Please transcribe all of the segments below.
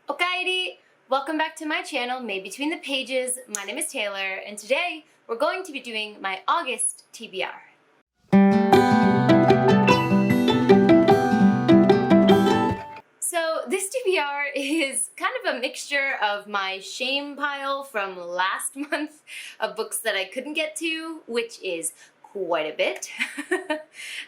Okaeri! Welcome back to my channel, Made Between the Pages. My name is Taylor, and today we're going to be doing my August TBR. So this TBR is kind of a mixture of my shame pile from last month of books that I couldn't get to, which is quite a bit,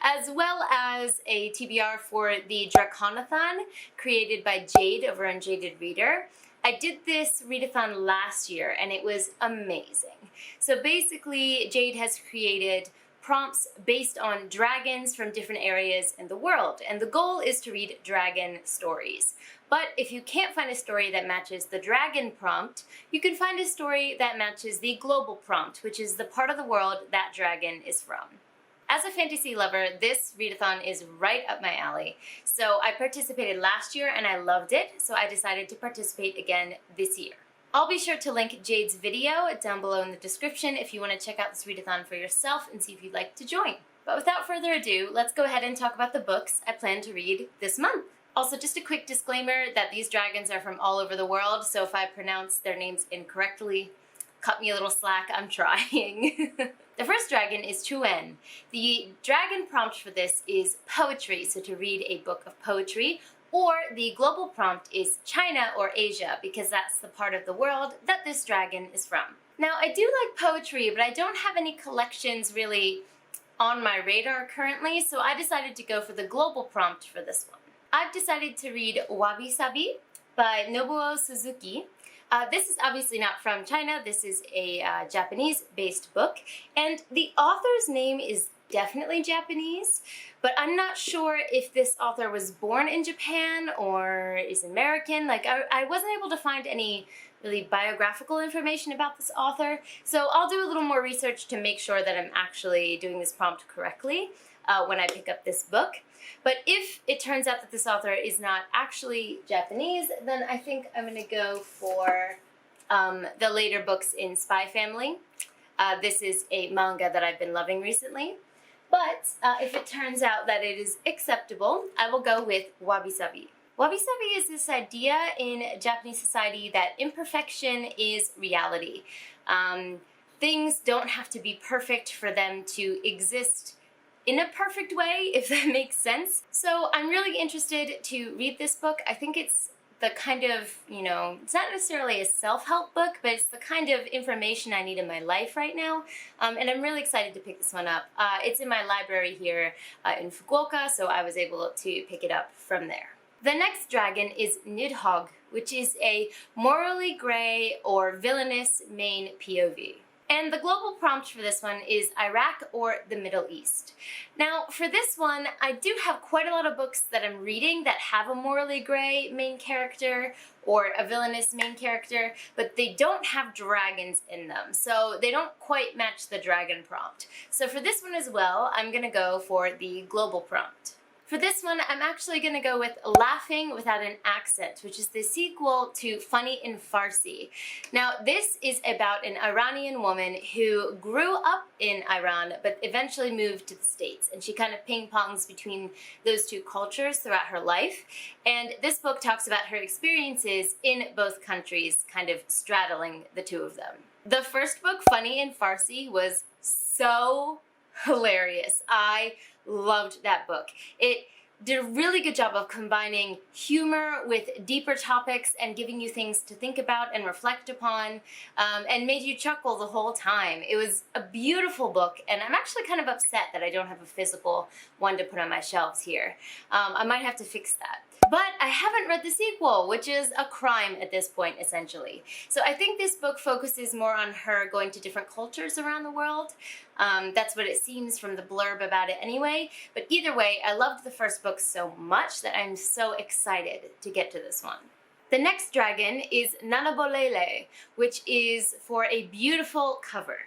as well as a TBR for the DRACONATHON created by Jade over on Jaded Reader. I did this readathon last year and it was amazing. So basically Jade has created prompts based on dragons from different areas in the world, and the goal is to read dragon stories. But if you can't find a story that matches the dragon prompt, you can find a story that matches the global prompt, which is the part of the world that dragon is from. As a fantasy lover, this readathon is right up my alley. So I participated last year and I loved it, so I decided to participate again this year. I'll be sure to link Jade's video down below in the description if you want to check out this readathon for yourself and see if you'd like to join. But without further ado, let's go ahead and talk about the books I plan to read this month. Also, just a quick disclaimer that these dragons are from all over the world, so if I pronounce their names incorrectly, cut me a little slack, I'm trying. The first dragon is Chuen. The dragon prompt for this is poetry, so to read a book of poetry, or the global prompt is China or Asia, because that's the part of the world that this dragon is from. Now, I do like poetry, but I don't have any collections really on my radar currently, so I decided to go for the global prompt for this one. I've decided to read Wabi Sabi by Nobuo Suzuki. This is obviously not from China. This is a Japanese-based book, and the author's name is definitely Japanese, but I'm not sure if this author was born in Japan or is American. I wasn't able to find any really biographical information about this author, so I'll do a little more research to make sure that I'm actually doing this prompt correctly when I pick up this book. But if it turns out that this author is not actually Japanese, then I think I'm going to go for the later books in Spy Family. This is a manga that I've been loving recently. But if it turns out that it is acceptable, I will go with Wabi Sabi. Wabi Sabi is this idea in Japanese society that imperfection is reality. Things don't have to be perfect for them to exist in a perfect way, if that makes sense. So I'm really interested to read this book. I think it's the kind of, it's not necessarily a self-help book, but it's the kind of information I need in my life right now. And I'm really excited to pick this one up. It's in my library here in Fukuoka, so I was able to pick it up from there. The next dragon is Nidhogg, which is a morally gray or villainous main POV. And the global prompt for this one is Iraq or the Middle East. Now, for this one, I do have quite a lot of books that I'm reading that have a morally gray main character or a villainous main character, but they don't have dragons in them, so they don't quite match the dragon prompt. So for this one as well, I'm gonna go for the global prompt. For this one, I'm actually going to go with Laughing Without an Accent, which is the sequel to Funny in Farsi. Now, this is about an Iranian woman who grew up in Iran, but eventually moved to the States, and she kind of ping-pongs between those two cultures throughout her life. And this book talks about her experiences in both countries, kind of straddling the two of them. The first book, Funny in Farsi, was so hilarious. I loved that book. It did a really good job of combining humor with deeper topics and giving you things to think about and reflect upon, and made you chuckle the whole time. It was a beautiful book, and I'm actually kind of upset that I don't have a physical one to put on my shelves here. I might have to fix that. But I haven't read the sequel, which is a crime at this point, essentially. So I think this book focuses more on her going to different cultures around the world. That's what it seems from the blurb about it anyway. But either way, I loved the first book so much that I'm so excited to get to this one. The next dragon is Nanabolele, which is for a beautiful cover.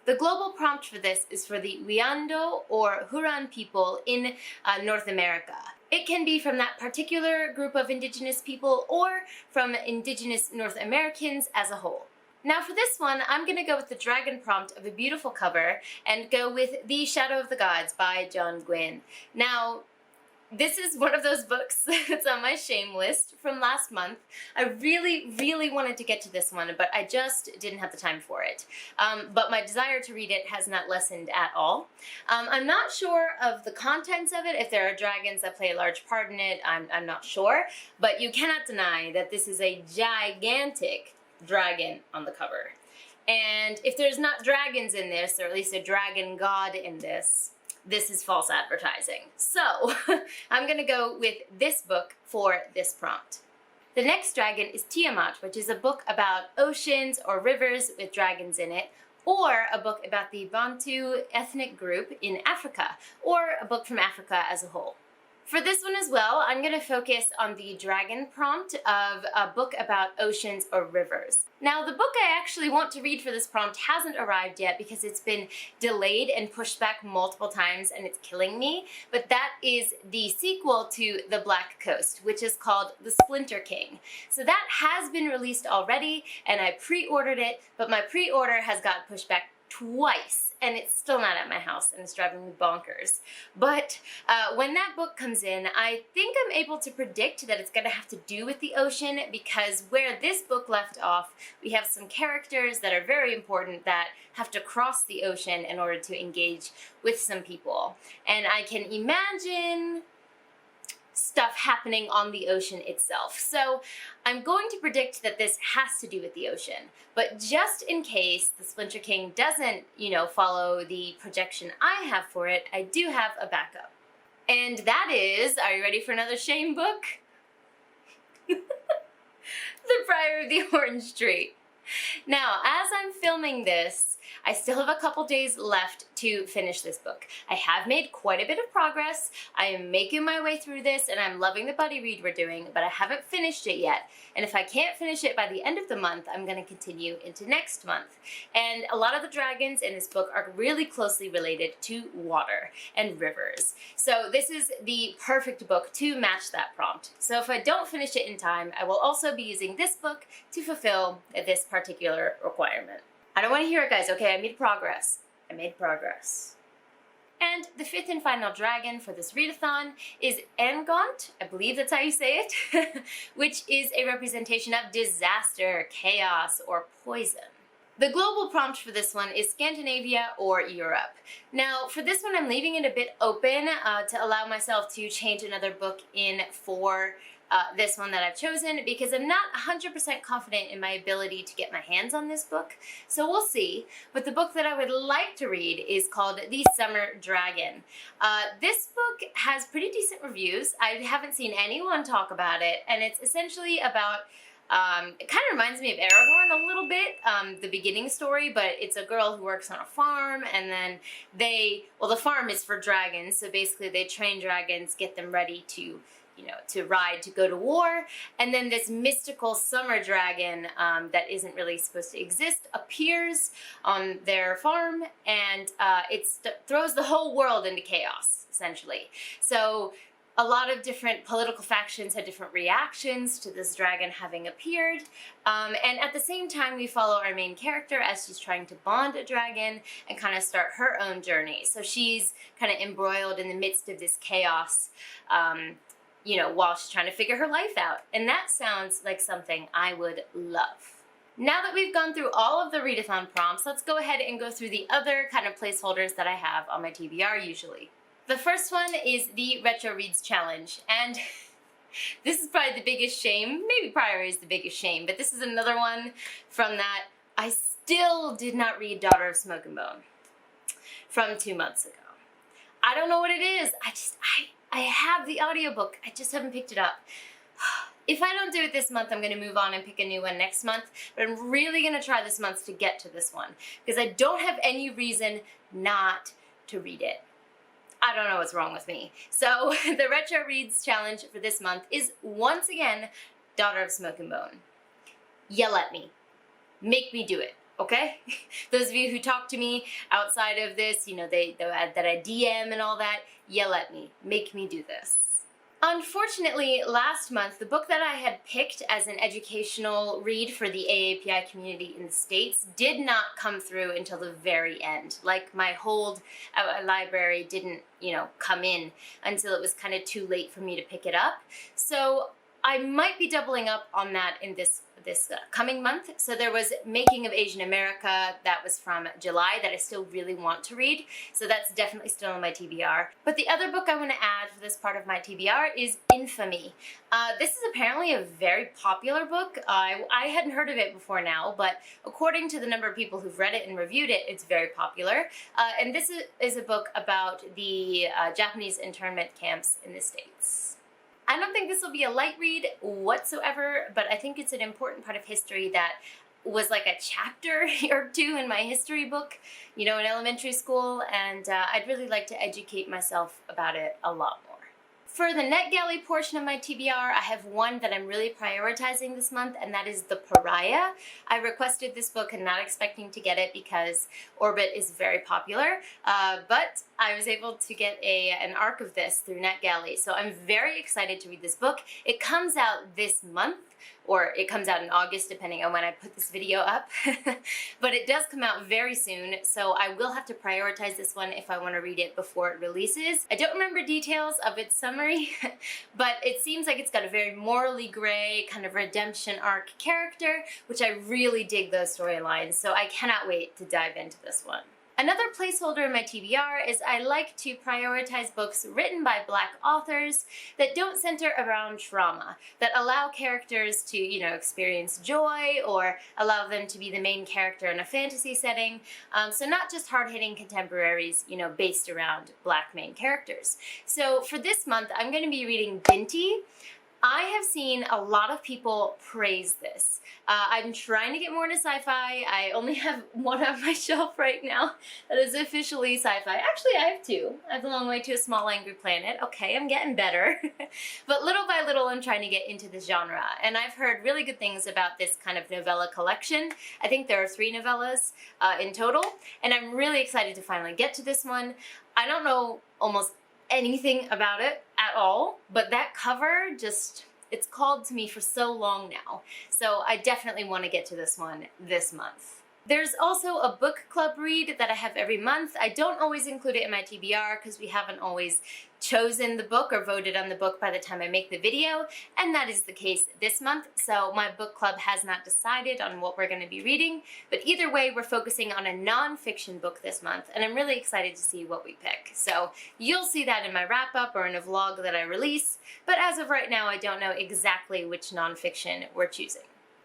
The global prompt for this is for the Wiando or Huron people in North America. It can be from that particular group of indigenous people or from indigenous North Americans as a whole. Now for this one, I'm going to go with the dragon prompt of a beautiful cover and go with The Shadow of the Gods by Gwynn. Now, This is one of those books that's on my shame list from last month. I really wanted to get to this one, but I just didn't have the time for it. But my desire to read it has not lessened at all. I'm not sure of the contents of it, if there are dragons that play a large part in it, I'm not sure. But you cannot deny that this is a gigantic dragon on the cover. And if there's not dragons in this, or at least a dragon god in this, this is false advertising. So I'm gonna go with this book for this prompt. The next dragon is Tiamat, which is a book about oceans or rivers with dragons in it, or a book about the Bantu ethnic group in Africa, or a book from Africa as a whole. For this one as well, I'm going to focus on the dragon prompt of a book about oceans or rivers. Now, the book I actually want to read for this prompt hasn't arrived yet because it's been delayed and pushed back multiple times and it's killing me, but that is the sequel to The Black Coast, which is called The Splinter King. So that has been released already and I pre-ordered it, but my pre-order has got pushed back twice and it's still not at my house and it's driving me bonkers. But when that book comes in, I think I'm able to predict that it's going to have to do with the ocean, because where this book left off, we have some characters that are very important that have to cross the ocean in order to engage with some people. And I can imagine stuff happening on the ocean itself. So I'm going to predict that this has to do with the ocean. But just in case the Splinter King doesn't, follow the projection I have for it, I do have a backup. And that is, are you ready for another shame book? The Briar of the Orange Tree. Now, as I'm filming this, I still have a couple days left to finish this book. I have made quite a bit of progress. I am making my way through this and I'm loving the buddy read we're doing, but I haven't finished it yet. And if I can't finish it by the end of the month, I'm going to continue into next month. And a lot of the dragons in this book are really closely related to water and rivers. So this is the perfect book to match that prompt. So if I don't finish it in time, I will also be using this book to fulfill this particular requirement. I don't want to hear it, guys, okay? I made progress. I made progress. And the fifth and final dragon for this readathon is Angaunt, I believe that's how you say it, which is a representation of disaster, chaos, or poison. The global prompt for this one is Scandinavia or Europe. Now, for this one, I'm leaving it a bit open to allow myself to change another book in for this one that I've chosen, because I'm not 100% confident in my ability to get my hands on this book, so we'll see. But the book that I would like to read is called The Summer Dragon. This book has pretty decent reviews. I haven't seen anyone talk about it, and it's essentially about it kind of reminds me of Aragorn a little bit, the beginning story, but it's a girl who works on a farm, and then the farm is for dragons, so basically they train dragons, get them ready to ride, to go to war, and then this mystical summer dragon that isn't really supposed to exist appears on their farm, and it throws the whole world into chaos, essentially. So a lot of different political factions had different reactions to this dragon having appeared, and at the same time we follow our main character as she's trying to bond a dragon and kind of start her own journey. So she's kind of embroiled in the midst of this chaos, while she's trying to figure her life out. And that sounds like something I would love. Now that we've gone through all of the readathon prompts, let's go ahead and go through the other kind of placeholders that I have on my TBR usually. The first one is the Retroreads challenge, and this is probably the biggest shame. Maybe Prior is the biggest shame, but this is another one from that. I still did not read Daughter of Smoke and Bone from 2 months ago. I don't know what it is. I have the audiobook, I just haven't picked it up. If I don't do it this month, I'm going to move on and pick a new one next month, but I'm really going to try this month to get to this one, because I don't have any reason not to read it. I don't know what's wrong with me. So the Retroreads challenge for this month is once again Daughter of Smoke and Bone. Yell at me. Make me do it. Okay? Those of you who talk to me outside of this, that I DM and all that, yell at me. Make me do this. Unfortunately, last month, the book that I had picked as an educational read for the AAPI community in the States did not come through until the very end. Like, my hold at a library didn't, come in until it was kind of too late for me to pick it up. So I might be doubling up on that in this coming month. So there was Making of Asian America, that was from July, that I still really want to read. So that's definitely still on my TBR. But the other book I want to add for this part of my TBR is Infamy. This is apparently a very popular book. I hadn't heard of it before now, but according to the number of people who've read it and reviewed it, it's very popular. And this is a book about the Japanese internment camps in the States. I don't think this will be a light read whatsoever, but I think it's an important part of history that was like a chapter or two in my history book, in elementary school, and I'd really like to educate myself about it a lot more. For the NetGalley portion of my TBR, I have one that I'm really prioritizing this month, and that is The Pariah. I requested this book and not expecting to get it because Orbit is very popular, but I was able to get an arc of this through NetGalley, so I'm very excited to read this book. It comes out this month, or it comes out in August depending on when I put this video up, but it does come out very soon, so I will have to prioritize this one if I want to read it before it releases. I don't remember details of its summary, but it seems like it's got a very morally gray kind of redemption arc character, which I really dig those storylines, so I cannot wait to dive into this one. Another placeholder in my TBR is I like to prioritize books written by Black authors that don't center around trauma, that allow characters to, experience joy or allow them to be the main character in a fantasy setting. So not just hard-hitting contemporaries, based around Black main characters. So for this month, I'm going to be reading Binti. I have seen a lot of people praise this. I'm trying to get more into sci-fi. I only have one on my shelf right now that is officially sci-fi. Actually, I have two. I have A Long Way to a Small Angry Planet. Okay, I'm getting better. But little by little, I'm trying to get into this genre. And I've heard really good things about this kind of novella collection. I think there are 3 novellas in total. And I'm really excited to finally get to this one. I don't know almost anything about it at all, but that cover it's called to me for so long now. So I definitely want to get to this one this month. There's also a book club read that I have every month. I don't always include it in my TBR because we haven't always chosen the book or voted on the book by the time I make the video, and that is the case this month, so my book club has not decided on what we're going to be reading, but either way, we're focusing on a non-fiction book this month, and I'm really excited to see what we pick. So you'll see that in my wrap-up or in a vlog that I release, but as of right now, I don't know exactly which non-fiction we're choosing.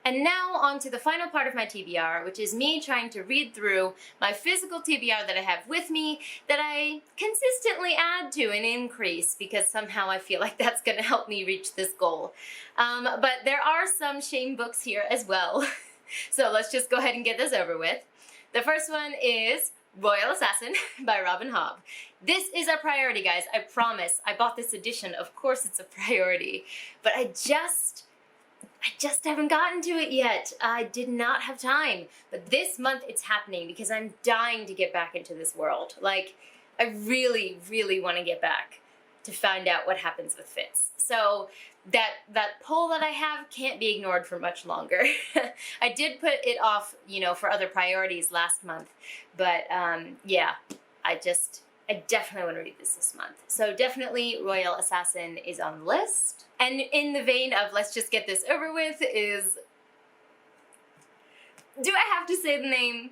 And now on to the final part of my TBR, which is me trying to read through my physical TBR that I have with me that I consistently add to and increase because somehow I feel like that's going to help me reach this goal. But there are some shame books here as well. So let's just go ahead and get this over with. The first one is Royal Assassin by Robin Hobb. This is a priority, guys. I promise. I bought this edition. Of course it's a priority. But I just haven't gotten to it yet. I did not have time. But this month it's happening because I'm dying to get back into this world. Like, I really, really want to get back to find out what happens with Fitz. So that poll that I have can't be ignored for much longer. I did put it off, for other priorities last month. But yeah, I definitely want to read this month. So definitely Royal Assassin is on the list. And in the vein of let's just get this over with is, do I have to say the name?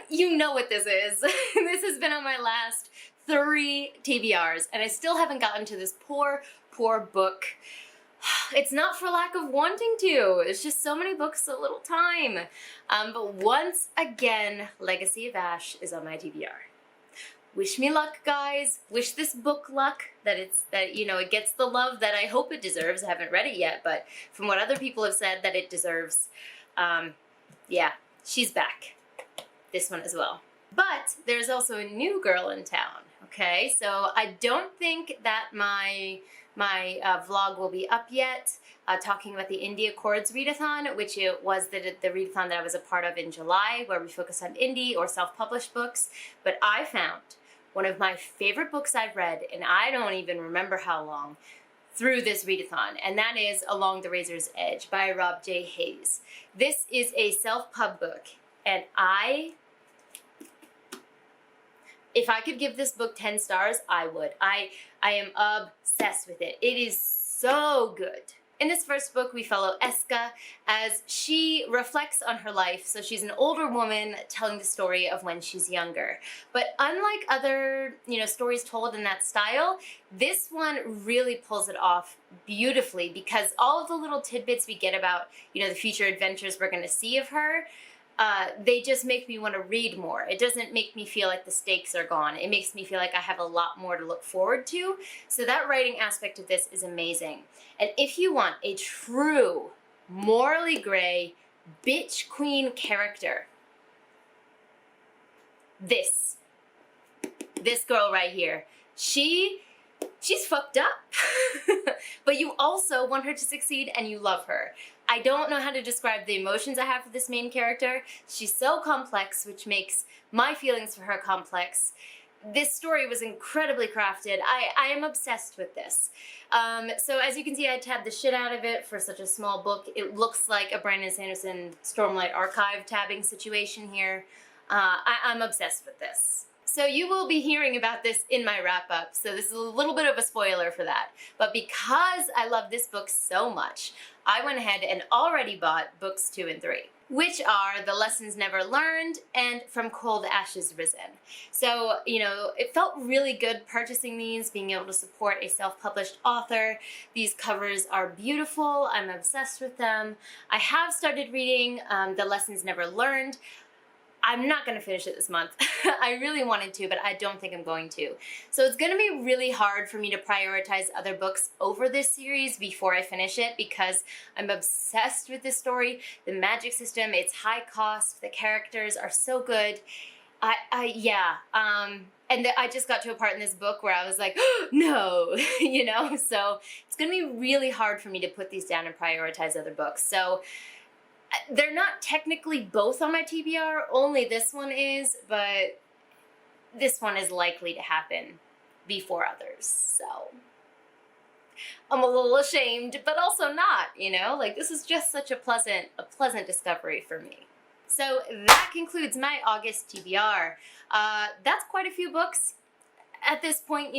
You know what this is. This has been on my last 3 TBRs and I still haven't gotten to this poor book. It's not for lack of wanting to. It's just so many books, so little time. But once again, Legacy of Ash is on my TBR. Wish me luck, guys. Wish this book luck, that it gets the love that I hope it deserves. I haven't read it yet, but from what other people have said that it deserves, yeah, she's back. This one as well. But there's also a new girl in town, okay? So I don't think that my vlog will be up yet, talking about the Indie Accords readathon, which it was the readathon that I was a part of in July, where we focus on indie or self-published books. But I found one of my favorite books I've read, and I don't even remember how long, through this readathon, and that is Along the Razor's Edge by Rob J. Hayes. This is a self-pub book, and if I could give this book 10 stars, I would. I am obsessed with it. It is so good. In this first book, we follow Eska as she reflects on her life. So she's an older woman telling the story of when she's younger. But unlike other, stories told in that style, this one really pulls it off beautifully because all of the little tidbits we get about, the future adventures we're going to see of her, they just make me want to read more. It doesn't make me feel like the stakes are gone. It makes me feel like I have a lot more to look forward to. So that writing aspect of this is amazing. And if you want a true, morally gray, bitch queen character, this girl right here, she's fucked up. But you also want her to succeed and you love her. I don't know how to describe the emotions I have for this main character. She's so complex, which makes my feelings for her complex. This story was incredibly crafted. I am obsessed with this. So as you can see, I tabbed the shit out of it for such a small book. It looks like a Brandon Sanderson Stormlight Archive tabbing situation here. I'm obsessed with this. So you will be hearing about this in my wrap-up, so this is a little bit of a spoiler for that. But because I love this book so much, I went ahead and already bought books 2 and 3, which are The Lessons Never Learned and From Cold Ashes Risen. So, it felt really good purchasing these, being able to support a self-published author. These covers are beautiful. I'm obsessed with them. I have started reading The Lessons Never Learned. I'm not going to finish it this month. I really wanted to, but I don't think I'm going to. So it's going to be really hard for me to prioritize other books over this series before I finish it because I'm obsessed with this story. The magic system, it's high cost, the characters are so good. And I just got to a part in this book where I was like, oh, no, so it's going to be really hard for me to put these down and prioritize other books. So they're not technically both on my TBR, only this one is, but this one is likely to happen before others, so I'm a little ashamed, but also not, this is just such a pleasant discovery for me. So that concludes my August TBR. That's quite a few books. At this point,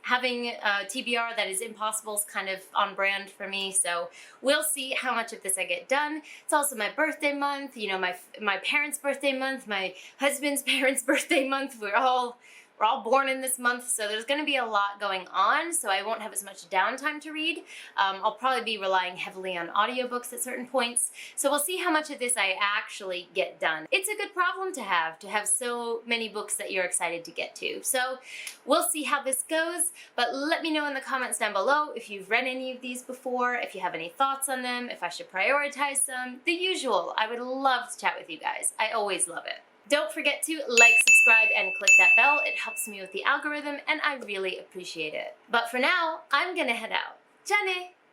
having a TBR that is impossible is kind of on brand for me, so we'll see how much of this I get done. It's also my birthday month, my parents' birthday month, my husband's parents' birthday month. We're all born in this month, so there's going to be a lot going on, so I won't have as much downtime to read. I'll probably be relying heavily on audiobooks at certain points, so we'll see how much of this I actually get done. It's a good problem to have so many books that you're excited to get to. So we'll see how this goes, but let me know in the comments down below if you've read any of these before, if you have any thoughts on them, if I should prioritize them, the usual. I would love to chat with you guys. I always love it. Don't forget to like, subscribe, and click that bell. It helps me with the algorithm, and I really appreciate it. But for now, I'm gonna head out. Ciao!